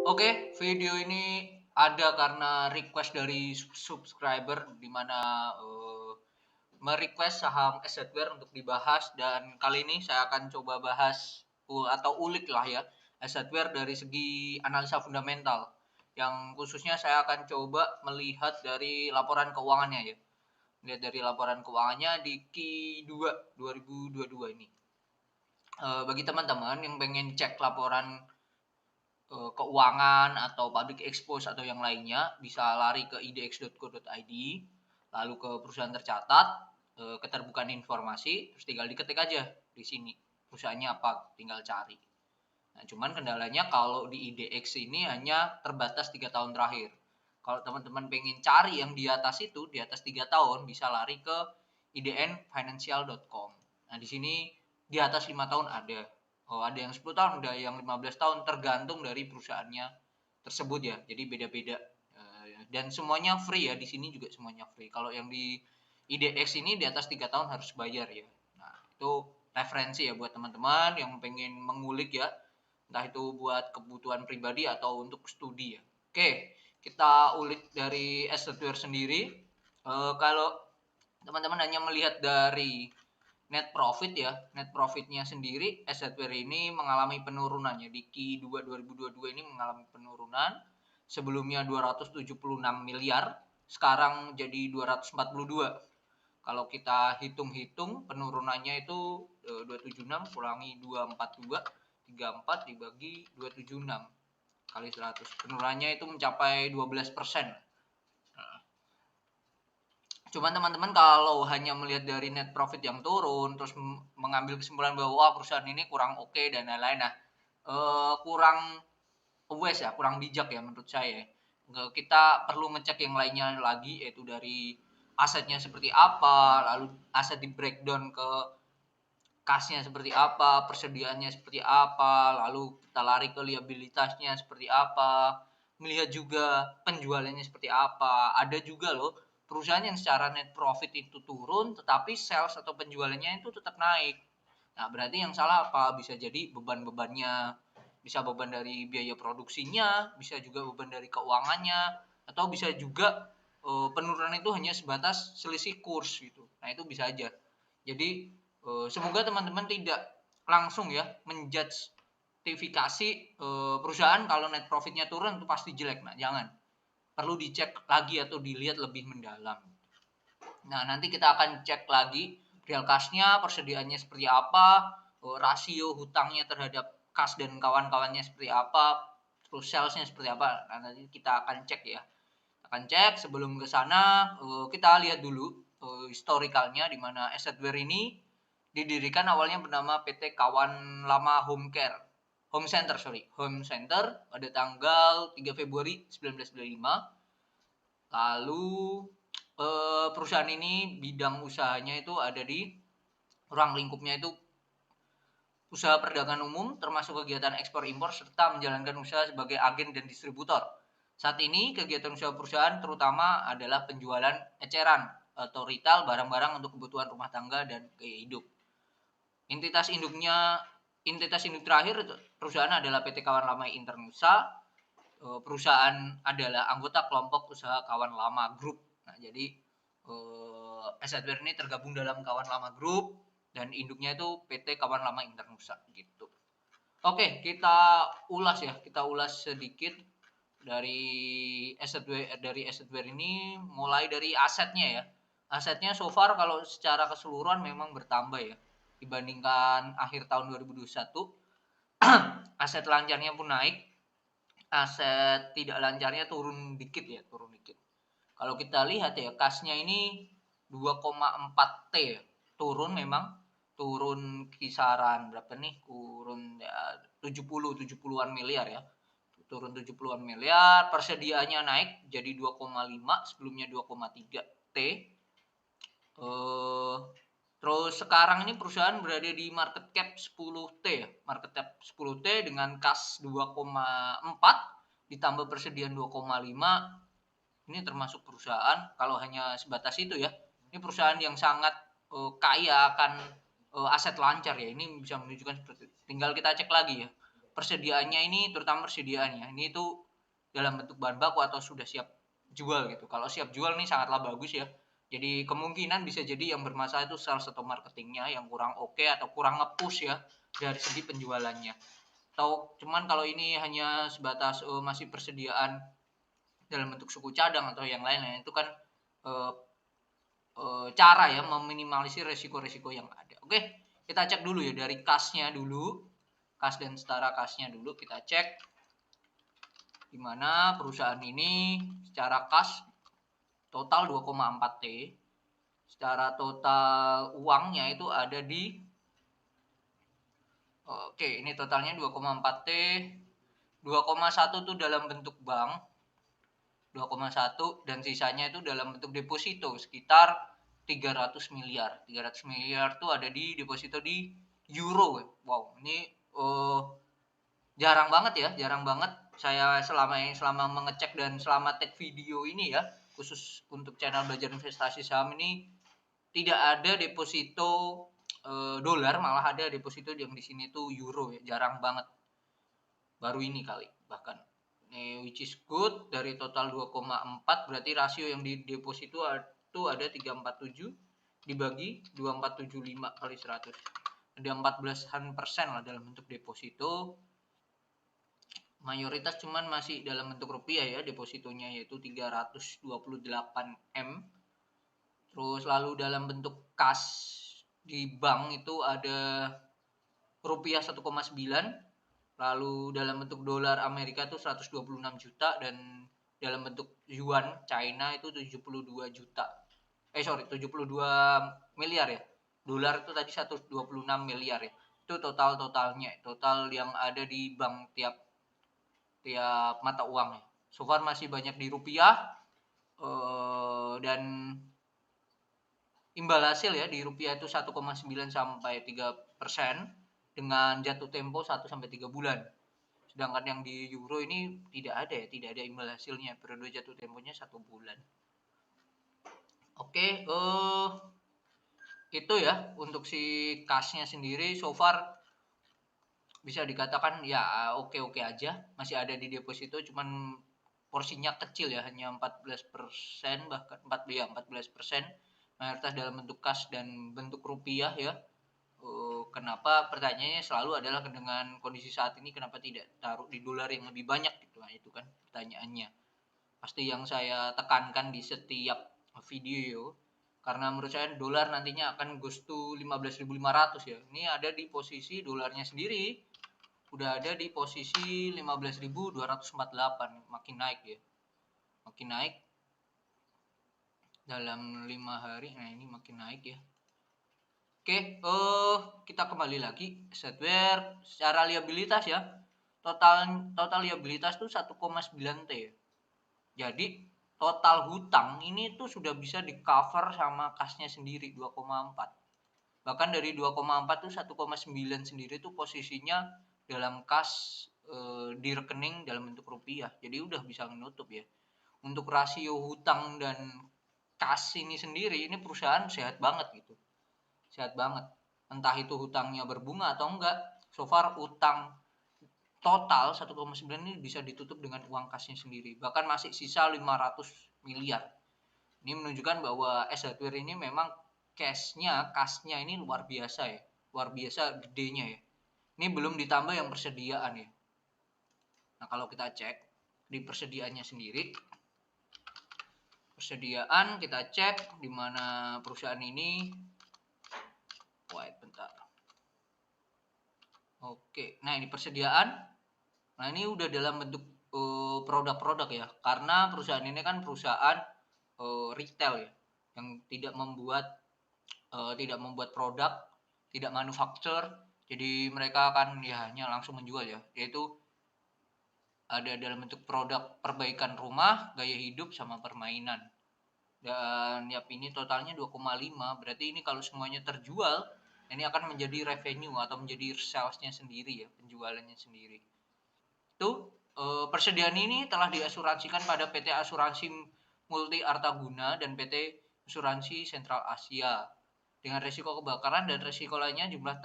Oke, video ini ada karena request dari subscriber di mana merequest saham Assetware untuk dibahas, dan kali ini saya akan coba bahas atau ulik lah ya Assetware dari segi analisa fundamental. Yang khususnya saya akan coba melihat dari laporan keuangannya ya. Lihat dari laporan keuangannya di Q2 2022 ini. Bagi teman-teman yang pengen cek laporan keuangan atau public expose atau yang lainnya, bisa lari ke idx.co.id, lalu ke perusahaan tercatat, keterbukaan informasi, terus tinggal diketik aja di sini perusahaannya apa, tinggal cari. Nah, cuman kendalanya kalau di IDX ini hanya terbatas 3 tahun terakhir. Kalau teman-teman pengen cari yang di atas itu, di atas 3 tahun, bisa lari ke idnfinancial.com. Nah, di sini di atas 5 tahun ada. Oh, ada yang 10 tahun, ada yang 15 tahun, tergantung dari perusahaannya tersebut ya. Jadi beda-beda. Dan semuanya free ya, di sini juga semuanya free. Kalau yang di IDX ini di atas 3 tahun harus bayar ya. Nah, itu referensi ya buat teman-teman yang pengen mengulik ya, entah itu buat kebutuhan pribadi atau untuk studi ya. Oke, kita ulik dari Assetware sendiri. Kalau teman-teman hanya melihat dari net profit ya, net profitnya sendiri Assetware ini mengalami penurunan ya. Di Q2 2022 ini mengalami penurunan. Sebelumnya 276 miliar, sekarang jadi 242. Kalau kita hitung-hitung penurunannya itu 276 kurangi 242, 34 dibagi 276 kali 100. Penurunannya itu mencapai 12%. Cuman teman-teman kalau hanya melihat dari net profit yang turun terus mengambil kesimpulan bahwa wah, perusahaan ini kurang oke dan lain-lain, nah kurang wise ya, kurang bijak ya menurut saya. Kita perlu ngecek yang lainnya lagi, yaitu dari asetnya seperti apa, lalu aset di breakdown ke kasnya seperti apa, persediaannya seperti apa, lalu kita lari ke liabilitasnya seperti apa, melihat juga penjualannya seperti apa. Ada juga loh perusahaan yang secara net profit itu turun, tetapi sales atau penjualannya itu tetap naik. Nah, berarti yang salah apa? Bisa jadi beban-bebannya, bisa beban dari biaya produksinya, bisa juga beban dari keuangannya, atau bisa juga penurunan itu hanya sebatas selisih kurs gitu. Nah, itu bisa aja. Jadi semoga teman-teman tidak langsung ya menjudge perusahaan kalau net profitnya turun itu pasti jelek. Nah, jangan. Perlu dicek lagi atau dilihat lebih mendalam. Nah, nanti kita akan cek lagi real cash-nya, persediaannya seperti apa, rasio hutangnya terhadap kas dan kawan-kawannya seperti apa, terus sales-nya seperti apa. Nah, nanti kita akan cek ya. Akan cek. Sebelum ke sana, kita lihat dulu historikalnya, di mana Assetware ini didirikan awalnya bernama PT Kawan Lama Home Center pada tanggal 3 Februari 1995. Lalu perusahaan ini bidang usahanya itu ada di ruang lingkupnya itu usaha perdagangan umum, termasuk kegiatan ekspor impor serta menjalankan usaha sebagai agen dan distributor. Saat ini kegiatan usaha perusahaan terutama adalah penjualan eceran atau retail barang-barang untuk kebutuhan rumah tangga dan gaya hidup. Entitas induk terakhir perusahaan adalah PT Kawan Lama Internusa. Perusahaan adalah anggota kelompok usaha Kawan Lama Group. Nah, jadi Assetware ini tergabung dalam Kawan Lama Group dan induknya itu PT Kawan Lama Internusa gitu. Oke, kita ulas sedikit dari Assetware ini, mulai dari asetnya ya. Asetnya so far kalau secara keseluruhan memang bertambah ya dibandingkan akhir tahun 2021. Aset lancarnya pun naik, aset tidak lancarnya turun dikit ya, turun dikit. Kalau kita lihat ya, kasnya ini 2,4 T ya. Turun memang, turun kisaran berapa nih? Turun ya 70-an miliar ya. Turun 70-an miliar, persediaannya naik jadi 2,5, sebelumnya 2,3 T. Terus sekarang ini perusahaan berada di market cap 10 T ya. Market cap 10 T dengan kas 2,4 ditambah persediaan 2,5. Ini termasuk perusahaan, kalau hanya sebatas itu ya, ini perusahaan yang sangat kaya akan aset lancar ya. Ini bisa menunjukkan seperti itu. Tinggal kita cek lagi ya, persediaannya ini, terutama persediaannya ini tuh dalam bentuk bahan baku atau sudah siap jual gitu. Kalau siap jual nih sangatlah bagus ya. Jadi kemungkinan bisa jadi yang bermasalah itu sales atau marketingnya yang kurang oke atau kurang nge-push ya dari segi penjualannya. Atau cuman kalau ini hanya sebatas masih persediaan dalam bentuk suku cadang atau yang lain-lain itu kan uh, cara ya meminimalisir resiko-resiko yang ada. Oke, kita cek dulu ya dari kasnya dulu, kas dan setara kasnya dulu kita cek di mana perusahaan ini secara kas total 2,4 T, secara total uangnya itu ada di oke ini totalnya 2,4 T, 2,1 itu dalam bentuk bank, 2,1 dan sisanya itu dalam bentuk deposito sekitar 300 miliar. 300 miliar tuh ada di deposito di euro. Wow, ini jarang banget ya, jarang banget saya selama mengecek dan selama take video ini ya, khusus untuk channel belajar investasi saham ini tidak ada deposito dolar, malah ada deposito yang di sini tuh euro ya, jarang banget. Baru ini kali bahkan. Which is good, dari total 2,4 berarti rasio yang di deposito itu ada 347 dibagi 2475 kali 100. Ada 14% lah dalam bentuk deposito. Mayoritas cuman masih dalam bentuk rupiah ya depositonya, yaitu 328 M. Terus lalu dalam bentuk kas di bank itu ada rupiah 1,9, lalu dalam bentuk dolar Amerika itu 126 juta, dan dalam bentuk yuan China itu 72 juta. 72 miliar ya. Dolar itu tadi 126 miliar ya. Itu totalnya, total yang ada di bank tiap mata uang ya. So far masih banyak di rupiah, dan imbal hasil ya di rupiah itu 1,9 sampai 3% dengan jatuh tempo 1 sampai 3 bulan. Sedangkan yang di euro ini tidak ada imbal hasilnya, periode jatuh temponya 1 bulan. Oke, itu ya untuk si kasnya sendiri so far bisa dikatakan ya oke aja, masih ada di deposito, cuman porsinya kecil ya, hanya 14%, bahkan 14%, mayoritas dalam bentuk kas dan bentuk rupiah ya. Kenapa, pertanyaannya selalu adalah dengan kondisi saat ini kenapa tidak taruh di dolar yang lebih banyak gitu. Nah, itu kan pertanyaannya. Pasti yang saya tekankan di setiap video, karena menurut saya dolar nantinya akan goes to 15.500 ya. Ini ada di posisi dolarnya sendiri udah ada di posisi 15.248, makin naik ya. Makin naik dalam 5 hari. Nah, ini makin naik ya. Oke, kita kembali lagi software secara liabilitas ya. Total liabilitas tuh 1,9 T. Jadi total hutang ini tuh sudah bisa di cover sama kasnya sendiri 2,4. Bahkan dari 2,4 tuh 1,9 sendiri tuh posisinya dalam kas di rekening dalam bentuk rupiah. Jadi udah bisa menutup ya. Untuk rasio hutang dan kas ini sendiri, ini perusahaan sehat banget gitu. Sehat banget. Entah itu hutangnya berbunga atau enggak. So far utang total 1,9 ini bisa ditutup dengan uang kasnya sendiri. Bahkan masih sisa 500 miliar. Ini menunjukkan bahwa S Hardware ini memang kasnya ini luar biasa ya. Luar biasa gedenya ya. Ini belum ditambah yang persediaan ya. Nah, kalau kita cek di persediaannya sendiri, persediaan kita cek di mana perusahaan ini. Wait, bentar. Oke, nah ini persediaan. Nah, ini udah dalam bentuk produk-produk ya. Karena perusahaan ini kan perusahaan retail ya, yang tidak membuat produk, tidak manufacture. Jadi mereka akan ya hanya langsung menjual ya, yaitu ada dalam bentuk produk perbaikan rumah, gaya hidup, sama permainan. Dan ini totalnya 2,5, berarti ini kalau semuanya terjual, ini akan menjadi revenue atau menjadi salesnya sendiri ya, penjualannya sendiri. Itu persediaan ini telah diasuransikan pada PT Asuransi Multi Artaguna dan PT Asuransi Sentral Asia dengan risiko kebakaran dan risiko lainnya. Jumlah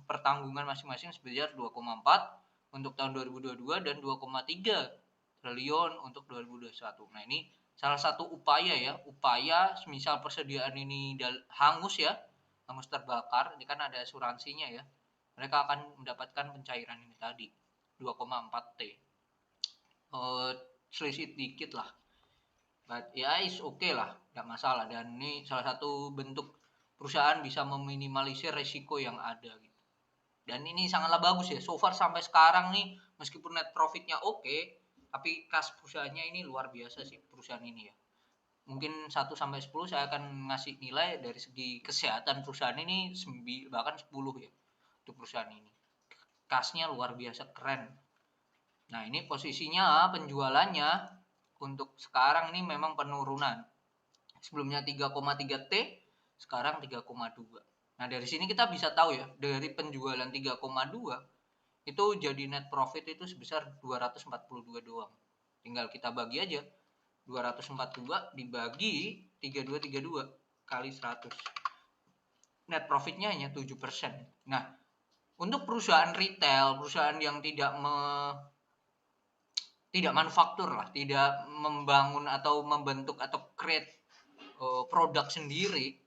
pertanggungan masing-masing sebesar 2,4, untuk tahun 2022 dan 2,3 triliun untuk 2021. Nah, ini salah satu upaya ya, upaya semisal persediaan ini hangus ya, hangus terbakar, ini kan ada asuransinya ya. Mereka akan mendapatkan pencairan ini tadi 2,4 T. Selisih dikit lah. But ya is okay lah, nggak masalah. Dan ini salah satu bentuk perusahaan bisa meminimalisir resiko yang ada gitu. Dan ini sangatlah bagus ya. So far sampai sekarang nih, meskipun net profitnya oke, tapi kas perusahaannya ini luar biasa sih perusahaan ini ya. Mungkin 1 sampai 10 saya akan ngasih nilai dari segi kesehatan perusahaan ini bahkan 10 ya untuk perusahaan ini. Kasnya luar biasa keren. Nah, ini posisinya penjualannya untuk sekarang ini memang penurunan. Sebelumnya 3,3 T, sekarang 3,2. Nah, dari sini kita bisa tahu ya, dari penjualan 3,2 itu jadi net profit itu sebesar 242 doang. Tinggal kita bagi aja. 242 dibagi 3232 kali 100. Net profitnya hanya 7%. Nah, untuk perusahaan retail, perusahaan yang tidak manufaktur lah, tidak membangun atau membentuk atau create produk sendiri,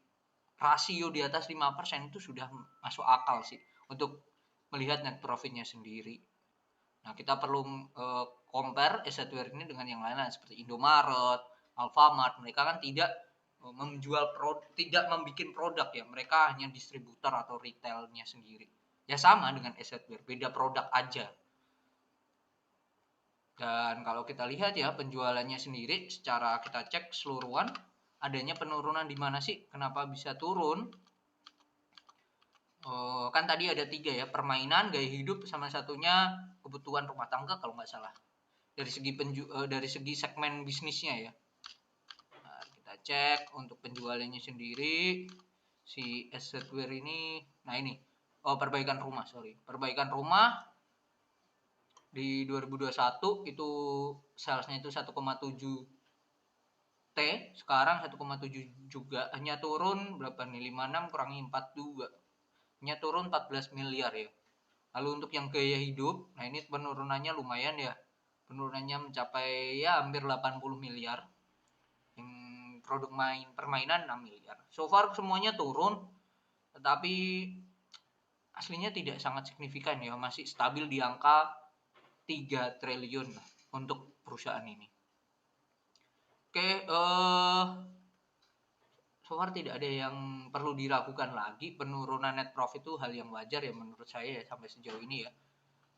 rasio di atas 5% itu sudah masuk akal sih untuk melihat net profitnya sendiri. Nah, kita perlu compare Assetware ini dengan yang lain seperti Indomaret, Alfamart. Mereka kan tidak tidak membuat produk ya. Mereka hanya distributor atau retailnya sendiri. Ya sama dengan Assetware, beda produk aja. Dan kalau kita lihat ya penjualannya sendiri, secara kita cek keseluruhan, adanya penurunan di mana sih? Kenapa bisa turun? Kan tadi ada 3 ya, permainan, gaya hidup, sama satunya kebutuhan rumah tangga kalau nggak salah. Dari segi segmen bisnisnya ya. Nah, kita cek untuk penjualannya sendiri si Assetware ini. Nah, ini perbaikan rumah di 2021 itu salesnya itu 1,7 T, sekarang 1,7 juga, hanya turun berapa nih, 56 kurangi 42, hanya turun 14 miliar ya. Lalu untuk yang gaya hidup, nah ini penurunannya lumayan ya, penurunannya mencapai ya hampir 80 miliar. Yang produk permainan 6 miliar. So far semuanya turun, tetapi aslinya tidak sangat signifikan ya, masih stabil di angka 3 triliun untuk perusahaan ini. Oke, so far tidak ada yang perlu diragukan lagi. Penurunan net profit itu hal yang wajar ya menurut saya ya sampai sejauh ini ya.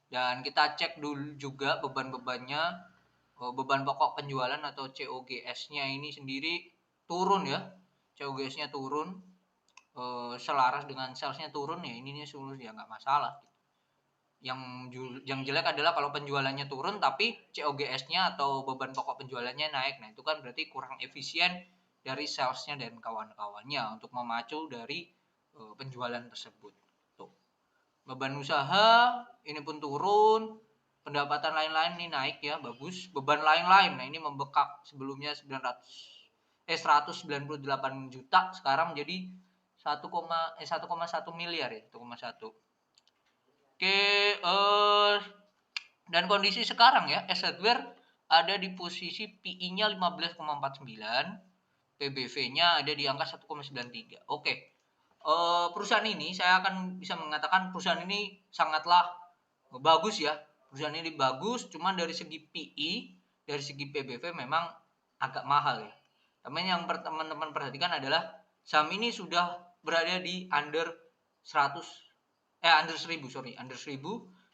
Dan kita cek dulu juga beban-bebannya, beban pokok penjualan atau COGS-nya ini sendiri turun ya. COGS-nya turun, selaras dengan sales-nya turun ya, ini seluruh ya nggak masalah. Yang jelek adalah kalau penjualannya turun tapi COGS-nya atau beban pokok penjualannya naik. Nah, itu kan berarti kurang efisien dari sales-nya dan kawan-kawannya untuk memacu dari penjualan tersebut. Tuh. Beban usaha ini pun turun, pendapatan lain-lain ini naik ya, bagus. Beban lain-lain, nah ini membekak, sebelumnya 198 juta, sekarang menjadi 1,1 miliar ya, 1,1. Oke, dan kondisi sekarang ya, Assetware ada di posisi PI-nya 15,49, PBV-nya ada di angka 1,93. Oke. Perusahaan ini saya akan bisa mengatakan perusahaan ini sangatlah bagus ya. Perusahaan ini bagus, cuman dari segi PI, dari segi PBV memang agak mahal ya. Tapi yang teman-teman perhatikan adalah saham ini sudah berada di under 1000,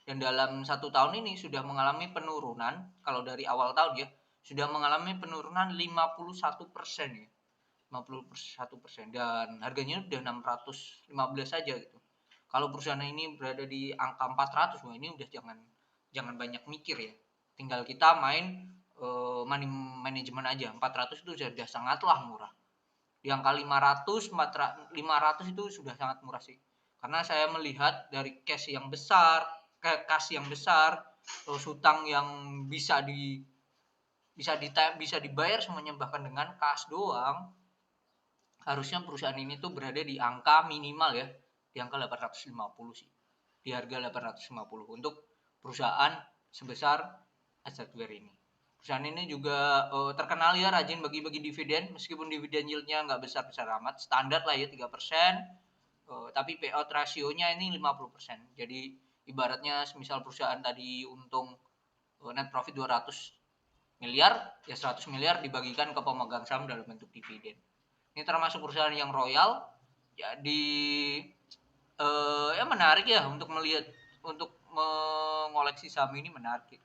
dan dalam 1 tahun ini sudah mengalami penurunan. Kalau dari awal tahun ya sudah mengalami penurunan 51% ya, 51%, dan harganya udah 615 saja gitu. Kalau perusahaan ini berada di angka 400, wah ini udah jangan banyak mikir ya. Tinggal kita main money management aja. 400 itu sudah sangatlah murah. Di angka 500 itu sudah sangat murah sih. Karena saya melihat dari kas yang besar, terus hutang yang bisa dibayar semuanya bahkan dengan kas doang, harusnya perusahaan ini tuh berada di angka minimal ya, di angka 850 sih. Di harga 850 untuk perusahaan sebesar Assetware ini. Perusahaan ini juga terkenal ya rajin bagi-bagi dividen, meskipun dividen yieldnya nggak besar-besar amat, standar lah ya 3%, tapi payout rasionya ini 50%. Jadi ibaratnya misal perusahaan tadi untung net profit 200 miliar, ya 100 miliar dibagikan ke pemegang saham dalam bentuk dividen. Ini termasuk perusahaan yang royal, jadi ya menarik ya untuk melihat, untuk mengoleksi saham ini menarik.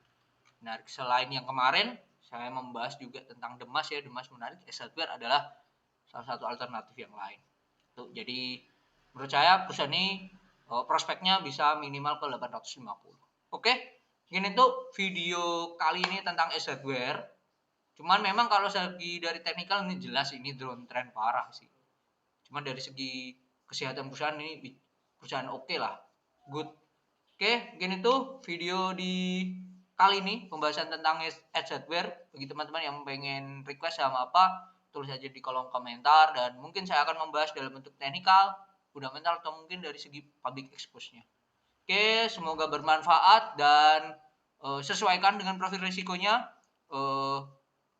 Menarik. Selain yang kemarin saya membahas juga tentang Demas ya, Demas menarik, Assetware adalah salah satu alternatif yang lain. Tuh, jadi menurut saya perusahaan ini prospeknya bisa minimal ke 850. Oke, ini tuh video kali ini tentang Assetware. Cuman memang kalau segi dari teknikal ini jelas ini downtrend parah sih. Cuman dari segi kesehatan perusahaan ini perusahaan oke lah, good. Oke, mungkin itu video di kali ini pembahasan tentang Assetware. Bagi teman-teman yang pengen request sama apa, tulis aja di kolom komentar, dan mungkin saya akan membahas dalam bentuk teknikal, fundamental, atau mungkin dari segi public expose-nya. Oke, semoga bermanfaat dan sesuaikan dengan profil risikonya.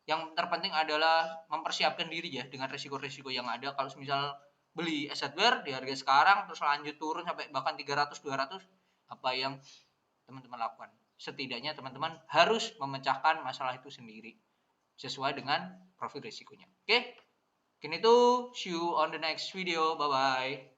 Yang terpenting adalah mempersiapkan diri ya dengan risiko-risiko yang ada. Kalau misal beli Assetware di harga sekarang terus lanjut turun sampai bahkan 300 200, apa yang teman-teman lakukan? Setidaknya teman-teman harus memecahkan masalah itu sendiri sesuai dengan profil risikonya. Oke? Mungkin itu, see you on the next video. Bye bye.